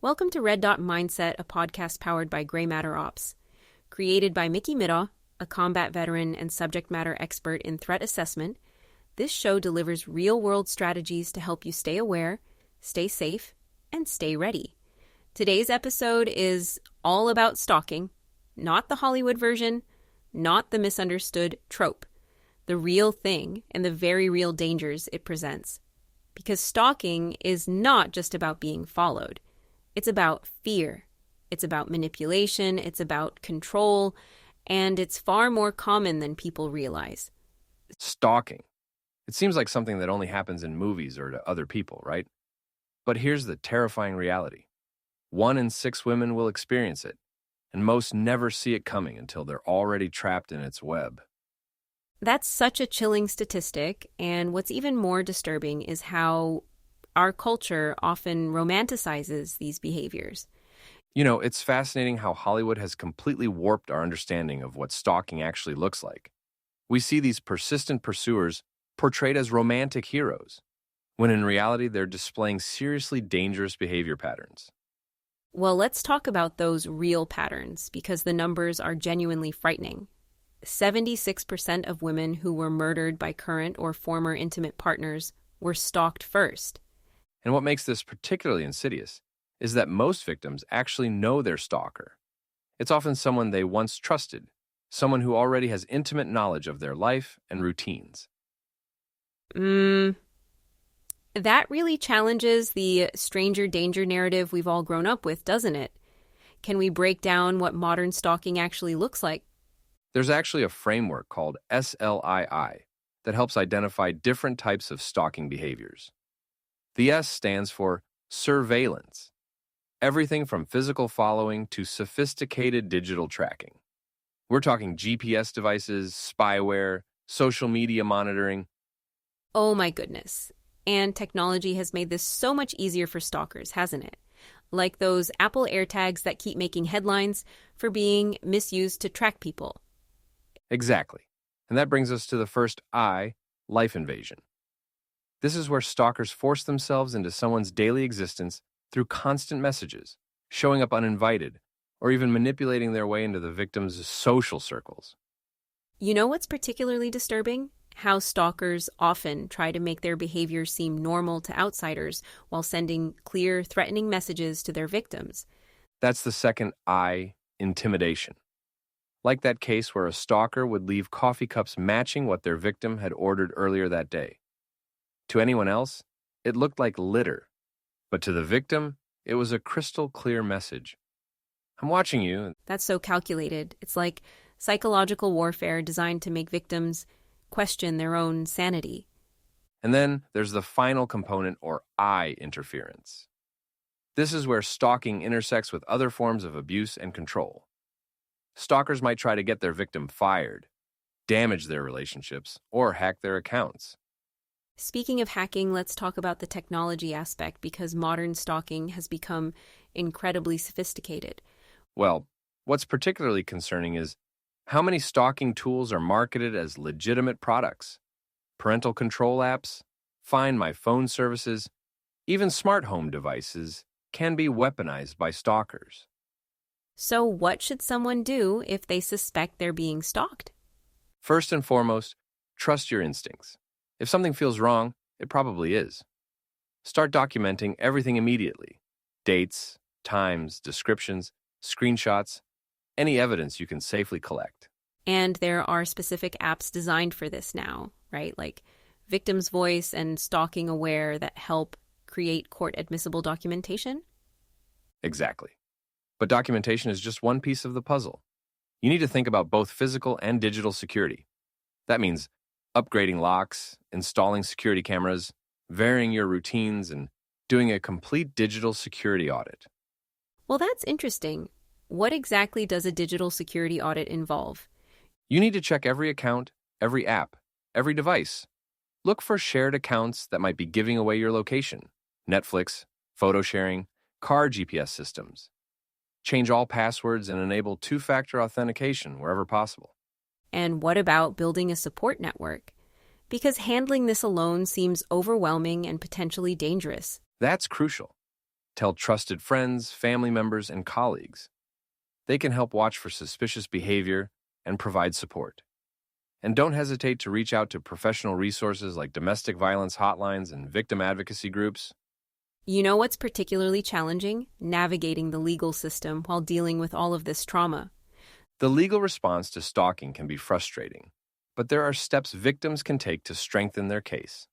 Welcome to Red Dot Mindset, a podcast powered by Gray Matter Ops. Created by Mickey Middaugh, a combat veteran and subject matter expert in threat assessment, this show delivers real-world strategies to help you stay aware, stay safe, and stay ready. Today's episode is all about stalking, not the Hollywood version, not the misunderstood trope, the real thing and the very real dangers it presents. Because stalking is not just about being followed. It's about fear. It's about manipulation. It's about control. And it's far more common than people realize. Stalking. It seems like something that only happens in movies or to other people, right? But here's the terrifying reality. 1 in 6 women will experience it, and most never see it coming until they're already trapped in its web. That's such a chilling statistic, and what's even more disturbing is how our culture often romanticizes these behaviors. You know, it's fascinating how Hollywood has completely warped our understanding of what stalking actually looks like. We see these persistent pursuers portrayed as romantic heroes, when in reality they're displaying seriously dangerous behavior patterns. Well, let's talk about those real patterns, because the numbers are genuinely frightening. 76% of women who were murdered by current or former intimate partners were stalked first. And what makes this particularly insidious is that most victims actually know their stalker. It's often someone they once trusted, someone who already has intimate knowledge of their life and routines. That really challenges the stranger danger narrative we've all grown up with, doesn't it? Can we break down what modern stalking actually looks like? There's actually a framework called SLII that helps identify different types of stalking behaviors. The S stands for surveillance. Everything from physical following to sophisticated digital tracking. We're talking GPS devices, spyware, social media monitoring. Oh my goodness. And technology has made this so much easier for stalkers, hasn't it? Like those Apple AirTags that keep making headlines for being misused to track people. Exactly. And that brings us to the first I, life invasion. This is where stalkers force themselves into someone's daily existence through constant messages, showing up uninvited, or even manipulating their way into the victim's social circles. You know what's particularly disturbing? How stalkers often try to make their behavior seem normal to outsiders while sending clear, threatening messages to their victims. That's the second I, intimidation. Like that case where a stalker would leave coffee cups matching what their victim had ordered earlier that day. To anyone else, it looked like litter. But to the victim, it was a crystal clear message. I'm watching you. That's so calculated. It's like psychological warfare designed to make victims question their own sanity. And then there's the final component, or I interference. This is where stalking intersects with other forms of abuse and control. Stalkers might try to get their victim fired, damage their relationships, or hack their accounts. Speaking of hacking, let's talk about the technology aspect, because modern stalking has become incredibly sophisticated. Well, what's particularly concerning is how many stalking tools are marketed as legitimate products. Parental control apps, Find My Phone services, even smart home devices can be weaponized by stalkers. So what should someone do if they suspect they're being stalked? First and foremost, trust your instincts. If something feels wrong, it probably is. Start documenting everything immediately. Dates, times, descriptions, screenshots, any evidence you can safely collect. And there are specific apps designed for this now, right? Like Victim's Voice and Stalking Aware that help create court-admissible documentation? Exactly. But documentation is just one piece of the puzzle. You need to think about both physical and digital security. That means upgrading locks, installing security cameras, varying your routines, and doing a complete digital security audit. Well, that's interesting. What exactly does a digital security audit involve? You need to check every account, every app, every device. Look for shared accounts that might be giving away your location. Netflix, photo sharing, car GPS systems. Change all passwords and enable two-factor authentication wherever possible. And what about building a support network? Because handling this alone seems overwhelming and potentially dangerous. That's crucial. Tell trusted friends, family members, and colleagues. They can help watch for suspicious behavior and provide support. And don't hesitate to reach out to professional resources like domestic violence hotlines and victim advocacy groups. You know what's particularly challenging? Navigating the legal system while dealing with all of this trauma. The legal response to stalking can be frustrating, but there are steps victims can take to strengthen their case.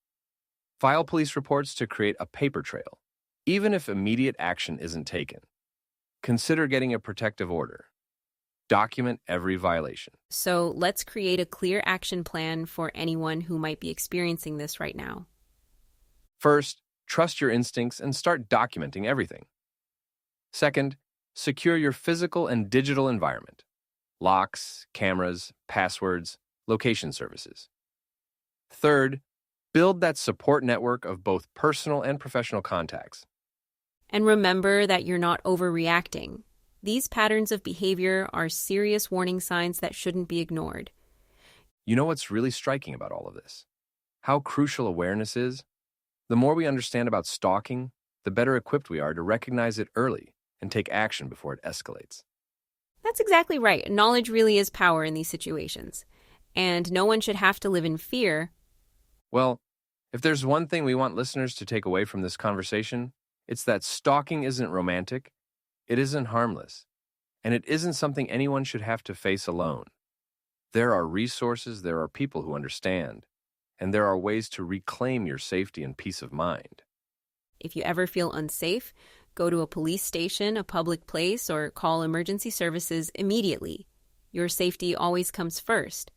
File police reports to create a paper trail, even if immediate action isn't taken. Consider getting a protective order. Document every violation. So let's create a clear action plan for anyone who might be experiencing this right now. First, trust your instincts and start documenting everything. Second, secure your physical and digital environment. Locks, cameras, passwords, location services. Third, build that support network of both personal and professional contacts. And remember that you're not overreacting. These patterns of behavior are serious warning signs that shouldn't be ignored. You know what's really striking about all of this? How crucial awareness is? The more we understand about stalking, the better equipped we are to recognize it early and take action before it escalates. That's exactly right. Knowledge really is power in these situations. And no one should have to live in fear. Well, if there's one thing we want listeners to take away from this conversation, it's that stalking isn't romantic, it isn't harmless, and it isn't something anyone should have to face alone. There are resources, there are people who understand, and there are ways to reclaim your safety and peace of mind. If you ever feel unsafe, go to a police station, a public place, or call emergency services immediately. Your safety always comes first.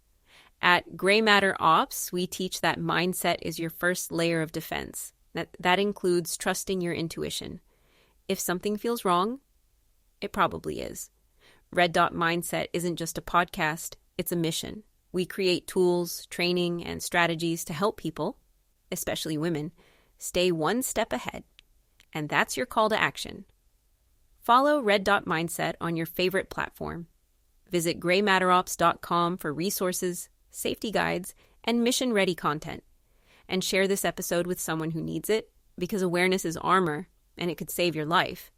At Gray Matter Ops, we teach that mindset is your first layer of defense. That includes trusting your intuition. If something feels wrong, it probably is. Red Dot Mindset isn't just a podcast, it's a mission. We create tools, training, and strategies to help people, especially women, stay one step ahead. And that's your call to action. Follow Red Dot Mindset on your favorite platform. Visit graymatterops.com for resources, safety guides, and mission-ready content. And share this episode with someone who needs it, because awareness is armor, and it could save your life.